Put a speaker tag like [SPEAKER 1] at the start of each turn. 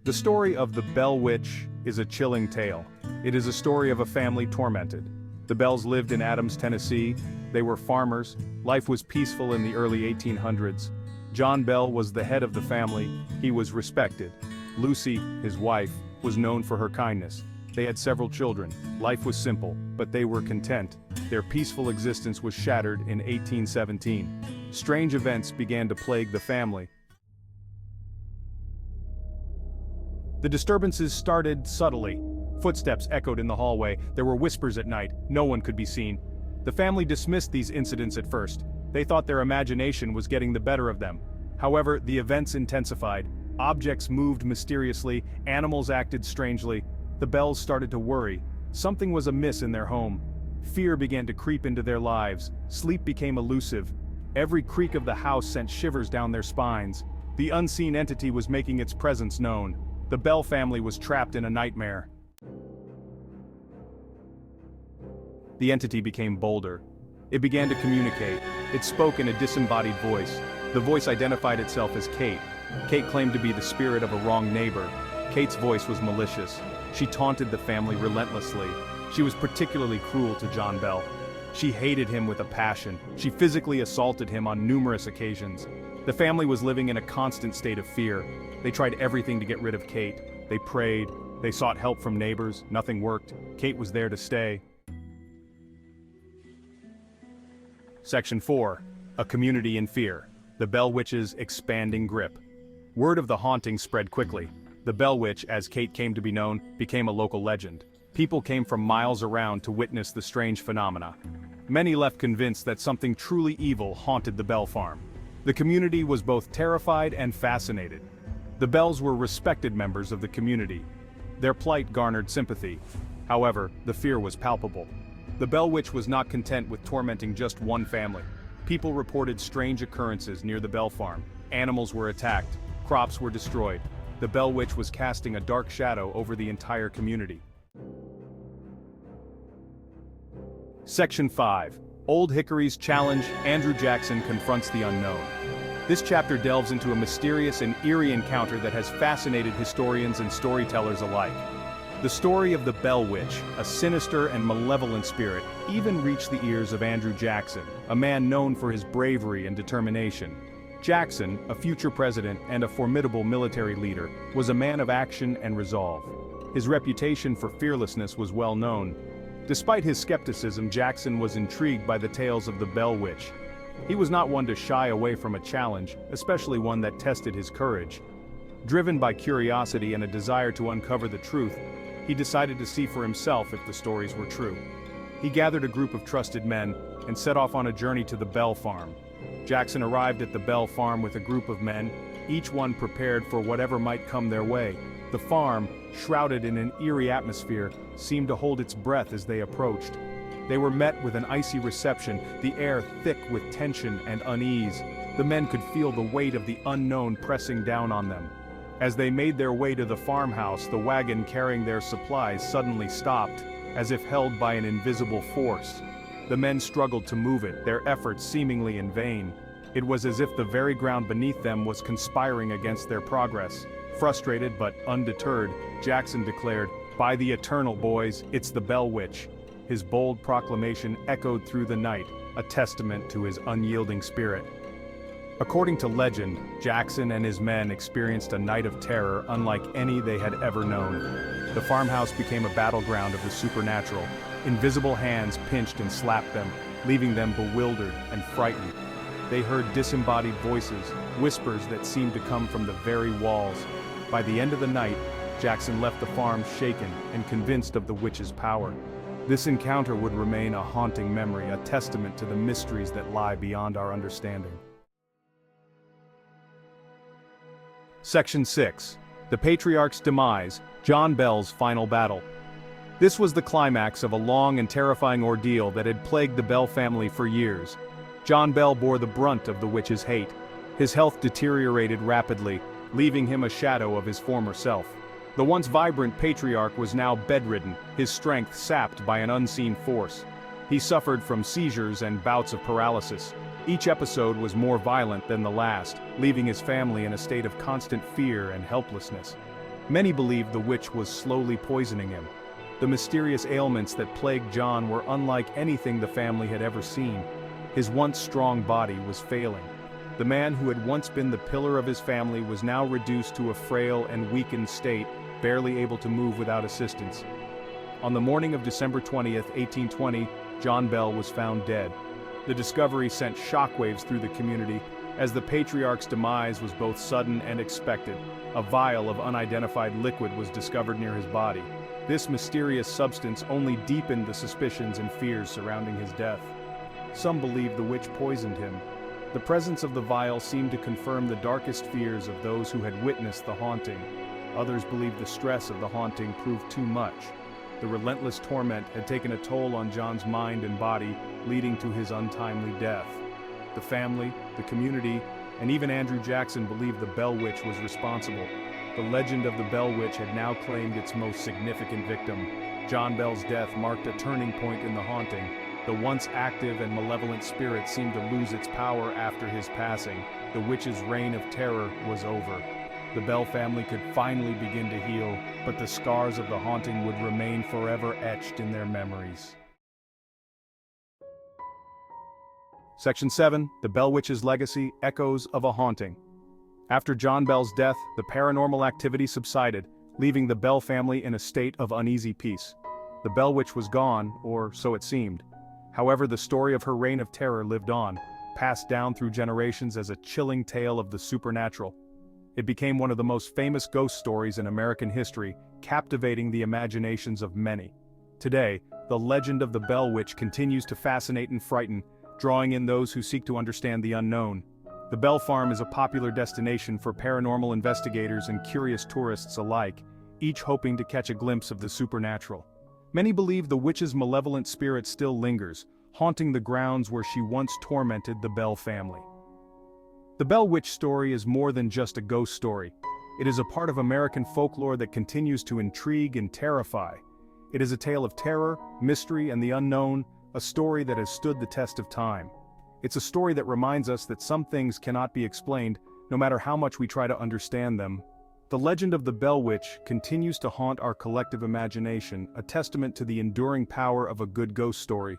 [SPEAKER 1] The story of the Bell Witch is a chilling tale. It is a story of a family tormented. The Bells lived in Adams, Tennessee. They were farmers. Life was peaceful in the early 1800s. John Bell was the head of the family. He was respected. Lucy, his wife, was known for her kindness. They had several children. Life was simple, but they were content. Their peaceful existence was shattered in 1817. Strange events began to plague the family. The disturbances started subtly. Footsteps echoed in the hallway. There were whispers at night. No one could be seen. The family dismissed these incidents at first. They thought their imagination was getting the better of them. However, the events intensified. Objects moved mysteriously. Animals acted strangely. The Bells started to worry. Something was amiss in their home. Fear began to creep into their lives. Sleep became elusive. Every creak of the house sent shivers down their spines. The unseen entity was making its presence known. The Bell family was trapped in a nightmare. The entity became bolder. It began to communicate. It spoke in a disembodied voice. The voice identified itself as Kate. Kate claimed to be the spirit of a wronged neighbor. Kate's voice was malicious. She taunted the family relentlessly. She was particularly cruel to John Bell. She hated him with a passion. She physically assaulted him on numerous occasions. The family was living in a constant state of fear. They tried everything to get rid of Kate. They prayed. They sought help from neighbors. Nothing worked. Kate was there to stay. Section 4. A Community in Fear. The Bell Witch's Expanding Grip. Word of the haunting spread quickly. The Bell Witch, as Kate came to be known, became a local legend. People came from miles around to witness the strange phenomena. Many left convinced that something truly evil haunted the Bell farm. The community was both terrified and fascinated. The Bells were respected members of the community. Their plight garnered sympathy. However, the fear was palpable. The Bell Witch was not content with tormenting just one family. People reported strange occurrences near the Bell farm. Animals were attacked. Crops were destroyed. The Bell Witch was casting a dark shadow over the entire community. Section 5. Old Hickory's Challenge. Andrew Jackson confronts the unknown. This chapter delves into a mysterious and eerie encounter that has fascinated historians and storytellers alike. The story of the Bell Witch, a sinister and malevolent spirit, even reached the ears of Andrew Jackson, a man known for his bravery and determination. Jackson, a future president and a formidable military leader, was a man of action and resolve. His reputation for fearlessness was well known. Despite his skepticism, Jackson was intrigued by the tales of the Bell Witch. He was not one to shy away from a challenge, especially one that tested his courage. Driven by curiosity and a desire to uncover the truth, he decided to see for himself if the stories were true. He gathered a group of trusted men and set off on a journey to the Bell farm. Jackson arrived at the Bell farm with a group of men, each one prepared for whatever might come their way. The farm, shrouded in an eerie atmosphere, seemed to hold its breath as they approached. They were met with an icy reception, the air thick with tension and unease. The men could feel the weight of the unknown pressing down on them. As they made their way to the farmhouse, the wagon carrying their supplies suddenly stopped, as if held by an invisible force. The men struggled to move it, their efforts seemingly in vain. It was as if the very ground beneath them was conspiring against their progress. Frustrated but undeterred, Jackson declared, "By the eternal, boys, it's the Bell Witch." His bold proclamation echoed through the night, a testament to his unyielding spirit. According to legend, Jackson and his men experienced a night of terror unlike any they had ever known. The farmhouse became a battleground of the supernatural. Invisible hands pinched and slapped them, leaving them bewildered and frightened. They heard disembodied voices, whispers that seemed to come from the very walls. By the end of the night, Jackson left the farm shaken and convinced of the witch's power. This encounter would remain a haunting memory, a testament to the mysteries that lie beyond our understanding. Section 6. The Patriarch's Demise, John Bell's Final Battle. This was the climax of a long and terrifying ordeal that had plagued the Bell family for years. John Bell bore the brunt of the witch's hate. His health deteriorated rapidly, leaving him a shadow of his former self. The once vibrant patriarch was now bedridden, his strength sapped by an unseen force. He suffered from seizures and bouts of paralysis. Each episode was more violent than the last, leaving his family in a state of constant fear and helplessness. Many believed the witch was slowly poisoning him. The mysterious ailments that plagued John were unlike anything the family had ever seen. His once strong body was failing. The man who had once been the pillar of his family was now reduced to a frail and weakened state, barely able to move without assistance. On the morning of December 20th, 1820, John Bell was found dead. The discovery sent shockwaves through the community, as the patriarch's demise was both sudden and expected. A vial of unidentified liquid was discovered near his body. This mysterious substance only deepened the suspicions and fears surrounding his death. Some believed the witch poisoned him. The presence of the vial seemed to confirm the darkest fears of those who had witnessed the haunting. Others believed the stress of the haunting proved too much. The relentless torment had taken a toll on John's mind and body, leading to his untimely death. The family, the community, and even Andrew Jackson believed the Bell Witch was responsible. The legend of the Bell Witch had now claimed its most significant victim. John Bell's death marked a turning point in the haunting. The once active and malevolent spirit seemed to lose its power after his passing. The witch's reign of terror was over. The Bell family could finally begin to heal, but the scars of the haunting would remain forever etched in their memories. Section 7, The Bell Witch's Legacy, Echoes of a Haunting. After John Bell's death, the paranormal activity subsided, leaving the Bell family in a state of uneasy peace. The Bell Witch was gone, or so it seemed. However, the story of her reign of terror lived on, passed down through generations as a chilling tale of the supernatural. It became one of the most famous ghost stories in American history, captivating the imaginations of many. Today, the legend of the Bell Witch continues to fascinate and frighten, drawing in those who seek to understand the unknown. The Bell Farm is a popular destination for paranormal investigators and curious tourists alike, each hoping to catch a glimpse of the supernatural. Many believe the witch's malevolent spirit still lingers, haunting the grounds where she once tormented the Bell family. The Bell Witch story is more than just a ghost story. It is a part of American folklore that continues to intrigue and terrify. It is a tale of terror, mystery, and the unknown, a story that has stood the test of time. It's a story that reminds us that some things cannot be explained, no matter how much we try to understand them. The legend of the Bell Witch continues to haunt our collective imagination, a testament to the enduring power of a good ghost story.